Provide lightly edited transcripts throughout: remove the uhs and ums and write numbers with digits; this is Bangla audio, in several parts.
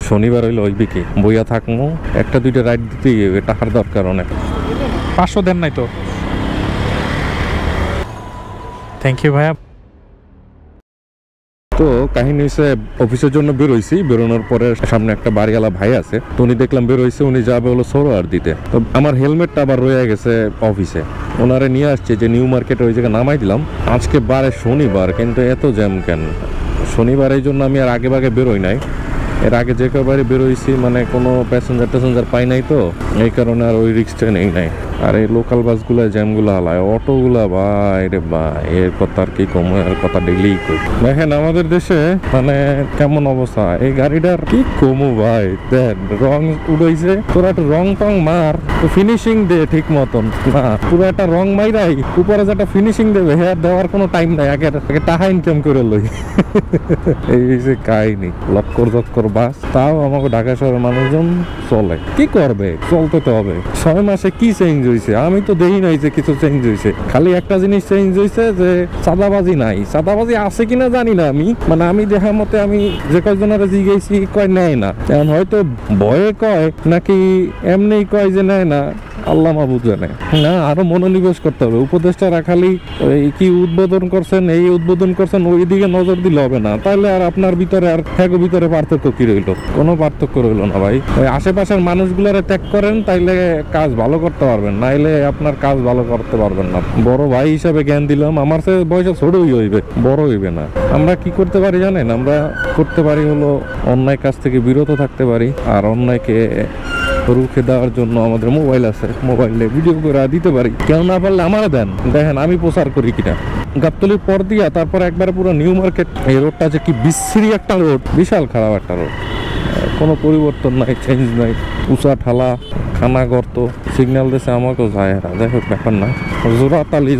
শনিবার হইলে হইবে কি বইয়া থাকবো, একটা দুইটা রাইড দিতে টাকার দরকার অনেক। 500 দেন নাই তো? থ্যাংক ইউ ভাইয়া। তো কাহিনী হচ্ছে অফিসের জন্য বেরোইছি, বেরোনোর পরে সামনে একটা বাড়িওয়ালা ভাই আছে, তো উনি দেখলাম বেরোইছে, উনি যাবে হলো সরোয়ার দিতে। তো আমার হেলমেটটা আবার রয়ে গেছে অফিসে, ওনারে নিয়ে আসছে যে নিউ মার্কেটে ওই জায়গায় নামাই দিলাম। আজকে বারে শনিবার, কিন্তু এত জ্যাম কেন শনিবার? এই জন্য আমি আর আগে ভাগে বেরোই নাই। এর আগে যে কবারে বেরোইছি মানে কোনো প্যাসেঞ্জার পাই নাই, তো এই কারণে আর ওই রিস্কটা নেই নাই। আর এই লোকাল বাসগুলো জ্যামগুলো হালায়, অটোগুলা ভাই রে ভাই, এর কথা আর কি কম, এর কথা ডেইলি কই। দেখেন আমাদের দেশে মানে কেমন অবস্থা, এই গাড়িটার কি কমু ভাই। দেন রং উড়াইছে, তোরা একটু রং টং মার, তো ফিনিশিং দে ঠিক মতন। না পুরো একটা রং মাইরাই উপরে যেটা ফিনিশিং দেবে হ্যাঁ দেওয়ার কোনো টাইম নাই, আগে টাকা ইনকাম করে লই। এই যে কাহিনী, লক্কর বাস, তাও আমাকে ঢাকা শহরের মানুষজন চলে, কি করবে, চলতে তো হবে। 6 মাসে কি চেঞ্জ হয়েছে? আমি তো দেখি নাই যে কিছু চেঞ্জ হয়েছে। খালি একটা জিনিস চেঞ্জ হয়েছে যে চাঁদাবাজি নাই। চাঁদাবাজি আছে কিনা জানি না, আমি মানে আমি দেখার মতে আমি যে কয়েকজনের জিজ্ঞেসি কয় নেয় না, এখন হয়তো ভয়ে কয় নাকি এমনি কয় যে নেয় না, আল্লাহ মাহবুদ জানে। না আরো মনোনিবেশ করতে হবে। উপদেষ্টারা খালি কি উদ্বোধন করছেন, এই উদ্বোধন করছেন, ওই দিকে নজর দিলে হবে না। তাহলে আর আপনার ভিতরে আর হ্যাগো ভিতরে পার্থক্য কি রইলো? কোনো পার্থক্য রইলো না ভাই। ওই আশেপাশের মানুষগুলারে ত্যাগ করেন, তাইলে কাজ ভালো করতে পারবেন, নাইলে আপনার কাজ ভালো করতে পারবেন না। বড় ভাই হিসাবে জ্ঞান দিলাম, আমার সে বয়সে ছোটই হইবে, বড় হইবে না। আমরা কি করতে পারি জানেন? আমরা করতে পারি হলো অন্যায় কাজ থেকে বিরত থাকতে পারি, আর অন্যায়কে রুখে দেওয়ার জন্য আমাদের মোবাইল আছে, মোবাইলে ভিডিও করে দিতে পারি। কেউ না পারলে আমারে দেন, দেখেন আমি প্রচার করি কিনা। গাবতলির পর দিয়া তারপর একবারে পুরো নিউ মার্কেট, এই রোডটা যে কি বিশ্রী একটা রোড, বিশাল খারাপ একটা রোড, কোনো পরিবর্তন নাই, চেঞ্জ নাই, উঁচা ঠালা, খানা গর্ত, সিগন্যাল দিয়েছে আমাকেও যায়। যাই হোক ব্যাপার না,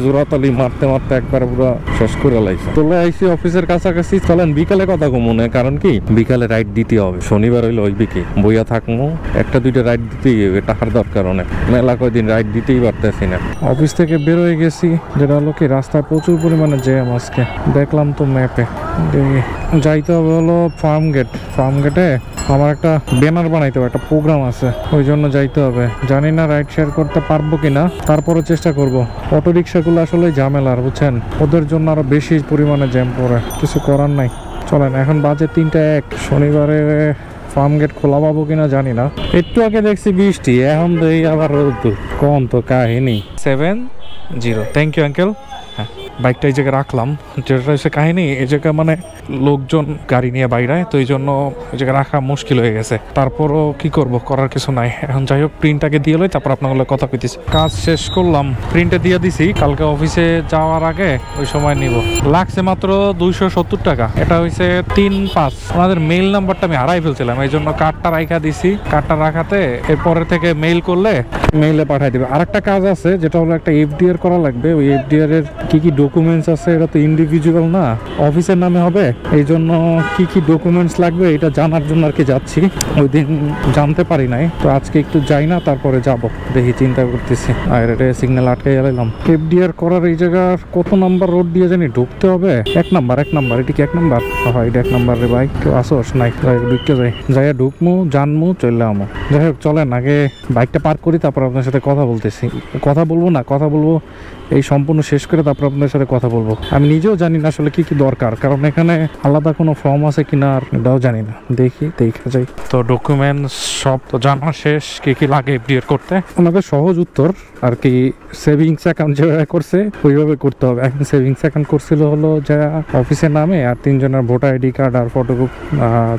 জোরাতালি মারতে মারতে একবার পুরো শেষ করে লাইছে। চলে আইসি অফিসের কাছাকাছি। চলেন বিকালে কথা কমনে, কারণ কি বিকালে রাইড দিতে হবে। শনিবার হইলে হইবে কি বইয়া থাকবো, একটা দুইটা রাইড দিতেই হবে, টাকার দরকার অনেক। মেলা কয়দিন রাইড দিতেই পারতেছি না। অফিস থেকে বেরোয় গেছি, যেটা হলো কি রাস্তায় প্রচুর পরিমাণে জ্যাম আজকে, দেখলাম তো ম্যাপে। যাইতে হবে হলো ফার্ম গেটে আমার একটা ব্যানার বানাইতে হবে, একটা প্রোগ্রাম আছে, ওই জন্য যাইতে হবে। জানি না রাইড শেয়ার করতে পারবো কিনা, তারপরও চেষ্টা করব। অটো রিক্সাগুলো আসলে ঝামেলার, বুঝছেন, ওদের জন্য আরো বেশি পরিমাণে জ্যাম পড়ে, কিছু করার নাই। চলেন, এখন বাজে 3টা 1, শনিবারে ফার্ম গেট খোলা পাবো কিনা জানি না। একটু আগে দেখছি বৃষ্টি, এখন দেই আবার রোদ। কোন তো কাহিনী। 70, থ্যাংক ইউ আঙ্কেল। হ্যাঁ, বাইকটা এই জায়গায় রাখলাম, যেটা হচ্ছে কাহিনী, এই জায়গায় মানে লোকজন গাড়ি নিয়ে বাইরে, তো এই জন্য এই জায়গায় রাখা মুশকিল হয়ে গেছে। তারপরও কি করব, করার কিছু নাই। এখন যাই হোক, প্রিন্টটাকে দিয়ে লই, তারপর আপনার কথা কইতেছি। কাজ শেষ করলাম, প্রিন্টে দিয়ে দিছি, কালকে অফিসে যাওয়ার আগে ওই সময় নিব। লাগছে মাত্র 270 টাকা। এটা হয়েছে 3-5। ওনাদের মেইল নাম্বারটা আমি হারাই ফেলছিলাম, এই জন্য কার্ডটা রাখা দিছি। কার্ডটা রাখাতে এরপরে থেকে মেইল করলে মেইলে পাঠাই দিবে। আরেকটা কাজ আছে, যেটা হলো একটা এফডিআর করা লাগবে। ওই এফডিআর এর কি কি ডকুমেন্টস আছে, এটা তো ইন্ডিভিজুয়াল না, অফিসের নামে হবে, এই জন্য কি কি ডকুমেন্টস লাগবে এটা জানার জন্য আর কি যাচ্ছি। ওই দিন জানতে পারি নাই, তো আজকে একটু যাই না, তারপরে যাব, দেখি, চিন্তা করতেছি। আর এটা সিগন্যাল আটকে গেলাম। এফডিআর করার এই জায়গার কত নাম্বার রোড দিয়ে জানি ঢুকতে হবে? 1 নাম্বার। এটা কি 1 নাম্বার? হয়, এটা 1 নাম্বার রে ভাই। কেউ আসোস নাই? ঢুকতে যাই ঢুকমু, জানমু, চলে আমো। যাই হোক, চলেন আগে বাইকটা পার্ক করি, তারপর আপনার সাথে কথা বলতেছি। কথা বলবো এই সম্পূর্ণ শেষ করে তারপর আপনাদের সাথে কথা বলবো। আমি নিজেও জানি না আসলে কি কি দরকার, কারণ এখানে আলাদা কোনো ফর্ম আছে কিনা আর এটাও জানি না। দেখে যাই। তো ডকুমেন্টস সব তো জানা শেষ, কি কি লাগে এফডিআর করতে। ওনাদের সহজ উত্তর আর কি, সেভিংস অ্যাকাউন্ট যেভাবে করছে ওইভাবে করতে হবে। এখন সেভিংস অ্যাকাউন্ট করছিল হলো যা অফিসের নামে, আর 3 জনের ভোটার আইডি কার্ড আর ফটোকপি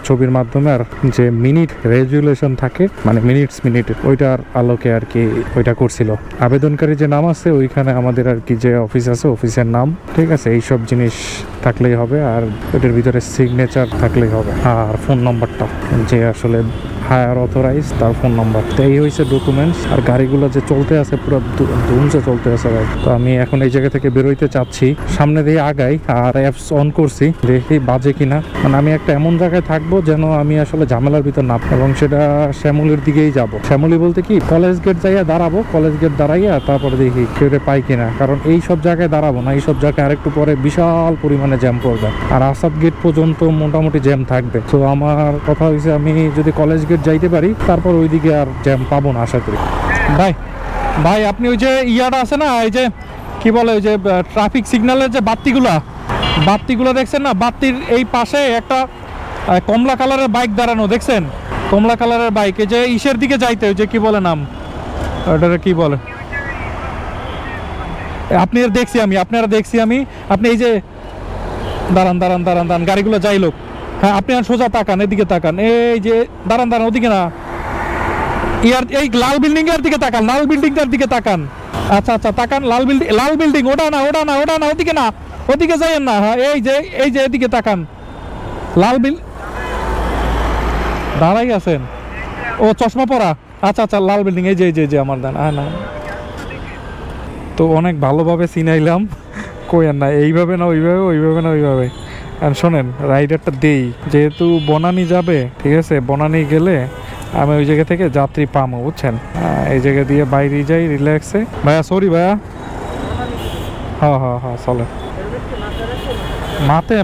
ছবির মাধ্যমে, আর যে মিনিট রেজুলেশন থাকে মানে মিনিট ওইটার আলোকে আর কি ওইটা করছিল। আবেদনকারী যে নাম আছে ওইখানে আমাদের আর কি যে অফিস আছে অফিসের নাম, ঠিক আছে, এইসব জিনিস থাকলেই হবে। আর ওইটার ভিতরে সিগনেচার থাকলেই হবে, আর ফোন নাম্বারটা যে আসলে হায়ার অথরাইজ, তার ফোন নাম্বার। তো এই হয়েছে ডকুমেন্টস। আর গাড়িগুলো যে চলতে আছে পুরো ধুমসে চলতে আছে ভাই। তো আমি এখন এই জায়গা থেকে বেরোইতে চাচ্ছি, সামনে দিয়ে আগাই আর অ্যাপস অন করছি, দেখি বাজে কিনা। মানে আমি একটা এমন জায়গায় থাকবো যেন আমি আসলে ঝামেলার ভিতর না, এবং সেটা শ্যামলির দিকেই যাব। শ্যামলি বলতে কি কলেজ গেট যাইয়া দাঁড়াবো, কলেজ গেট দাঁড়াইয়া তারপরে দেখি কেউ পাই কিনা, কারণ এই সব জায়গায় দাঁড়াবো না, এই সব জায়গায় আরেকটু পরে বিশাল পরিমাণে জ্যাম পড়বে, আর আসাদ গেট পর্যন্ত মোটামুটি জ্যাম থাকবে। তো আমার কথা হয়েছে আমি যদি কলেজ গেট যাইতে পারি তারপর ওইদিকে আর জ্যাম পাবো না আশা করি। ভাই ভাই আপনি ওই যে ইয়াটা আছে না, এই যে কি বলে ওই যে ট্রাফিক সিগন্যালের যে বাতিগুলো দেখছেন না, বাতির এই পাশে একটা কমলা কালারের বাইক দাঁড়ানো দেখছেন? কমলা কালারের বাইক, এই যে ইসের দিকে যাইতে ওই যে কি বলে নাম ওটা কি বলে, আপনারা দেখছি আমি আপনি এই যে দাঁড়ান গাড়িগুলো যাই লোক। হ্যাঁ আপনি আর সোজা তাকান, এদিকে তাকান, এই যে দাঁড়ান ওদিকে না, এই লাল বিল্ডিং এর দিকে তাকান, লাল বিল্ডিংটার দিকে তাকান। আচ্ছা তাকান, লাল বিল্ডিং ওটা না ওদিকে না, ওদিকে যাইয়েন না। হ্যাঁ এই যে এদিকে তাকান, লাল বিল দাঁড়াই আছেন, ও চশমা পরা। আচ্ছা লাল বিল্ডিং, এই যে আমার দান না। তো অনেক ভালোভাবে চিনাইলাম, কইয়েন না এইভাবে না ওইভাবে। আর শোনেন রাইডারটা দেই, যেহেতু বনানী যাবে, ঠিক আছে, বনানী গেলে আমি ওই জায়গা থেকে যাত্রী পামো, বুঝছেন? এই জায়গা দিয়ে বাইরে যাই রিল্যাক্সে। ভাইয়া সরি ভাইয়া, হ্যাঁ চলে,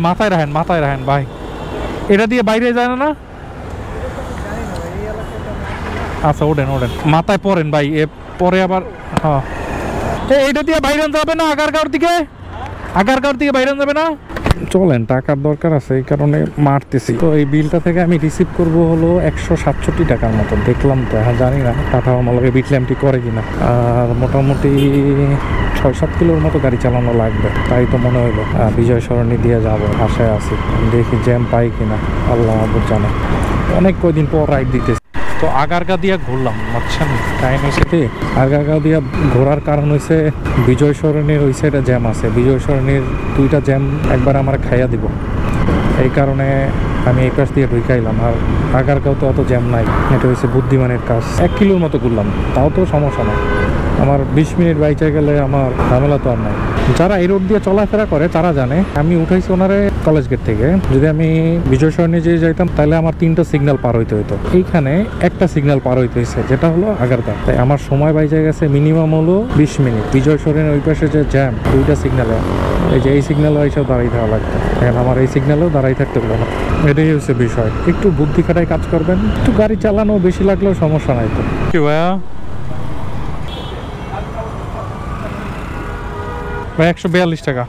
মাথায় রাখেন ভাই, এটা দিয়ে বাইরে যায় না? আচ্ছা ওঠেন মাথায় পড়েন ভাই, এ পরে আবার হ্যাঁ এইটা দিয়ে বাইরে যাবে না, আগারগাঁওর দিকে বাইরে যাবে না। চলেন, টাকার দরকার আছে এই কারণে মারতেছি। তো এই বিলটা থেকে আমি রিসিভ করব হলো 167 টাকার মতো, দেখলাম তো, হ্যাঁ জানি না পাঠাও আমাকে বিটল্যামটি করে কিনা। আর মোটামুটি 6-7 কিলোর মতো গাড়ি চালানো লাগবে, তাই তো মনে হইলো। বিজয় সরণি দিয়ে যাবো, আশায় আছি, দেখি জ্যাম পাই কিনা, আল্লাহ মাহবুব জানে। অনেক কয়দিন পর রাইড দিতেছি। তো আগারগা দিয়া ঘুরলাম, বুঝছেন টাইম হয়েছে কি, আগারগা দিয়া ঘোরার কারণ হয়েছে বিজয় সরণির ওই সাইডে জ্যাম আছে, বিজয় সরণির 2টা জ্যাম একবার আমার খাইয়া দিব, এই কারণে আমি এই পাশ দিয়ে ঢুকাইলাম। আর আগারগাঁও তো অত জ্যাম নাই, এটা হচ্ছে বুদ্ধিমানের কাজ। 1 কিলোর মতো ঘুরলাম, তাও তো সমস্যা নাই, আমার 20 মিনিট বাইচে গেলে আমার ঝামেলা তো আর নাই। যারা এই রোড দিয়ে চলাফেরা করে তারা জানে, আমি উঠাইছি ওনারে কলেজ গেট থেকে। যদি আমি বিজয় সরণি যে যাইতাম তাহলে আমার 3টা সিগন্যাল পার হইতে হতো, এইখানে একটা সিগন্যাল পার হইতে হয়েছে, যেটা হলো আগারগাঁও। তাই আমার সময় বাইচে গেছে মিনিমাম হলো 20 মিনিট। বিজয় সরণির ওই পাশে যে জ্যাম, 2টা সিগন্যালে, এই যে এই সিগন্যালে এইসব দাঁড়াই থাকা লাগতো, এখন আমার এই সিগন্যালেও দাঁড়াই থাকতে হলো না। এটাই হচ্ছে বিষয়, একটু বুদ্ধি খাটাই কাজ করবেন, একটু গাড়ি চালানো বেশি লাগলেও সমস্যা নাই। তো কি ভাইয়া, ভাই 142 টাকা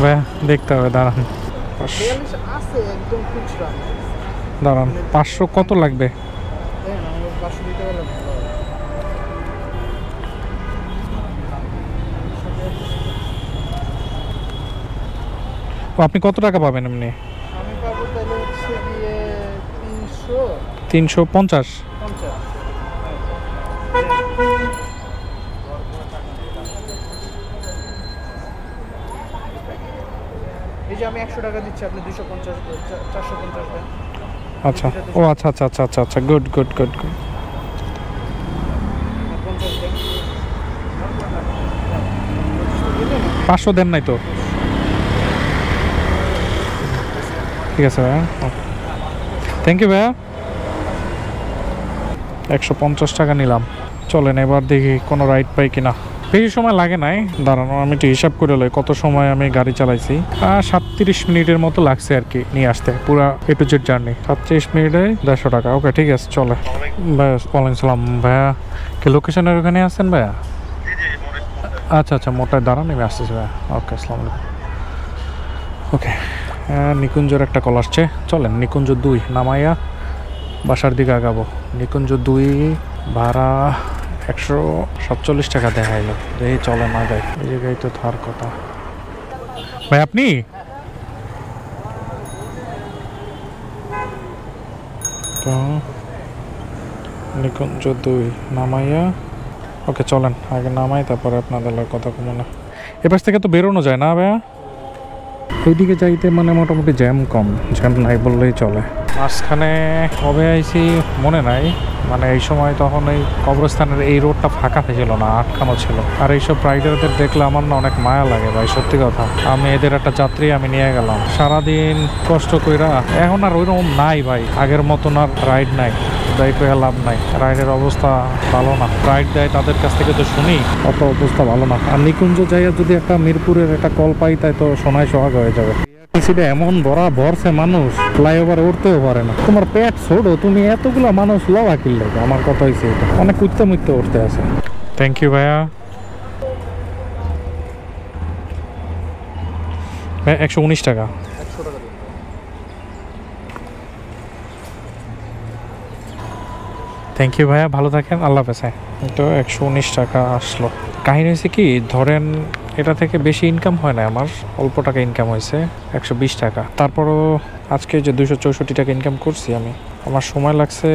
ভাইয়া, দেখতে হবে, দাঁড়ান 500 কত লাগবে? আপনি কত টাকা পাবেন এমনি? 350। এই যে আমি 100 টাকা দিচ্ছি, আপনি 250 450 দেন। আচ্ছা ও আচ্ছা গুড 500 দেন নাই তো? ঠিক আছে ভাইয়া, থ্যাংক ইউ ভাইয়া। 150 টাকা নিলাম। চলেন এবার দেখি কোনো রাইড পাই কিনা। বেশি সময় লাগে নাই, দাঁড়ানো আমি একটু হিসাব করে লই কত সময় আমি গাড়ি চালাইছি। 37 মিনিটের মতো লাগছে আর কি নিয়ে আসতে, পুরা A to Z জার্নি। 37 মিনিটে 150 টাকা। ওকে ঠিক আছে, চলে ভাইয়া। ওয়ালাইকুম সালাম ভাইয়া, কি লোকেশনের ওখানে আছেন ভাইয়া? আচ্ছা মোটায় দাঁড়ান, আমি আসতেছি ভাইয়া। ওকে, আসসালামু আলাইকুম। ওকে, নিকুঞ্জর একটা কল আসছে, চলেন নিকুঞ্জ 2 নামাইয়া বাসার দিকে আগাবো। নিকুঞ্জ 2 ভাড়া 147 টাকা দেখাইলো, এই চলে না যাই, এই জায়গায় তো থার কথা। ভাই আপনি তো নিকুঞ্জ 2 নামাইয়া, ওকে চলেন আগে নামাই, তারপরে আপনাদের কথা কমো না। এপাশ থেকে তো বেরোনো যায় না ভাইয়া? এইদিকে যাইতে মানে মোটামুটি জ্যাম কম, জ্যাম নাই বললেই চলে। মাঝখানে কবে আইছি মনে নাই, মানে এই সময় তখন এই কবরস্থানের এই রোডটা ফাঁকা ছিল না, আটকানো ছিল। আর এইসব রাইডারদের দেখলে আমার না অনেক মায়া লাগে ভাই, সত্যি কথা। আমি এদের একটা যাত্রী আমি নিয়ে গেলাম, সারাদিন কষ্ট কইরা। এখন আর ওইরকম নাই ভাই, আগের মতন আর রাইড নাই, যাই কইয়া লাভ নাই। রাইডের অবস্থা ভালো না, রাইড দেয় তাদের কাছ থেকে তো শুনি, অত অবস্থা ভালো না। আর নিকুঞ্জ জায়গা যদি একটা মিরপুরের একটা কল পাই, তাই তো সোনায় সোহাগ হয়ে যাবে। এমন ভরা ভরছে মানুষ, ফ্লাইওভার উঠতেও পারে না। তোমার পেট ছোট, তুমি এতগুলো মানুষ লওয়া কিনলে, আমার কথা হয়েছে এটা। অনেক কুত্তে মুত্তে উঠতে আছে। থ্যাংক ইউ ভাইয়া। 119 টাকা। থ্যাংক ইউ ভাইয়া, ভালো থাকেন, আল্লাহ হাফেজ। তো 119 টাকা আসলো। কাহিনী হয়েছে কি, ধরেন এটা থেকে বেশি ইনকাম হয় না আমার, অল্প টাকা ইনকাম হয়েছে, 120 টাকা। তারপরও আজকে যে 264 টাকা ইনকাম করছি আমি, আমার সময় লাগছে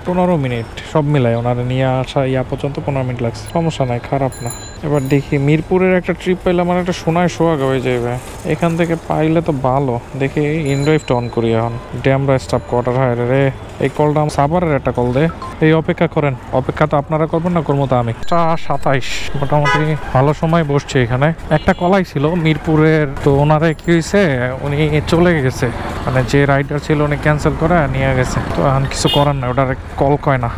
15 মিনিট, সব মিলাই ওনারা নিয়ে আসা পর্যন্ত 15 মিনিট লাগছে। সমস্যা নাই, খারাপ না। এবার দেখি মিরপুরের একটা ট্রিপ পাইলে আমার একটা সোনায় সোহাগ হয়ে যাবে। এখান থেকে পাইলে তো ভালো। দেখি ইনড্রাইভটা অন করি এখন। ড্যামরা স্টাফ কোয়ার্টার হয় রে। এই কলটা সাভারের একটা কল দে। এই অপেক্ষা করেন, অপেক্ষা তো আপনারা করবেন না, করবো তো আমি। 27 মোটামুটি ভালো সময় বসছে এখানে। একটা কলাই ছিল মিরপুরের, তো ওনারে কি হয়েছে, উনি চলে গেছে, মানে যে রাইডার ছিল উনি ক্যান্সেল করে নিয়ে গেছে। তো এখন কিছু করার না, ওটার কল কয় না।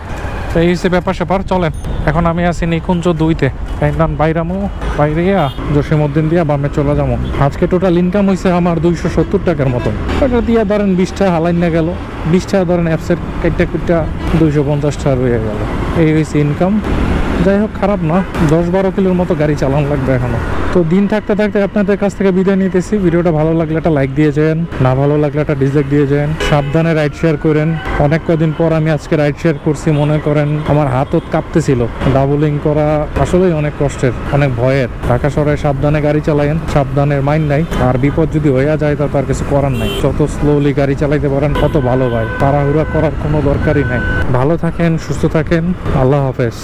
তো এই হচ্ছে ব্যাপার স্যাপার। চলেন, এখন আমি আছি নিকুঞ্জ 2-তে। বাইরামো, বাইরিয়া জসীমউদ্দিন দিয়া বামে চলে যাবো। আজকে টোটাল ইনকাম হয়েছে আমার 270 টাকার মতন। ওটা দিয়ে ধরেন 20 টাকা হালাইন না গেল, 20 টাকা ধরেন অ্যাপসের কেটটা 250 টাকা রয়ে গেল। এই হয়েছে ইনকাম। যাই হোক, খারাপ না। 10-12 কিলোর মতো গাড়ি চালানো লাগবে এখনো। তো দিন থাকতে থাকতে আপনাদের কাছ থেকে বিদায় নিতেছি। ভিডিওটা ভালো লাগলে একটা লাইক দিয়ে যান, না ভালো লাগলে একটা ডিসলাইক দিয়ে যান। সাবধানে রাইড শেয়ার করেন। অনেক কদিন পর আমি আজকে রাইড শেয়ার করছি, মনে করেন আমার হাতও কাঁপতেছিল। ডাবলিং করা আসলেই অনেক কষ্টের, অনেক ভয়ের। ঢাকা শহরে সাবধানে গাড়ি চালায়েন, সাবধানের মাইন্ড নাই। আর বিপদ যদি হয়ে যায় তা তার কিছু করার নাই। যত স্লোলি গাড়ি চালাইতে পারেন তত ভালো ভাই, তাড়াহুড়া করার কোনো দরকারই নাই। ভালো থাকেন, সুস্থ থাকেন, আল্লাহ হাফেজ।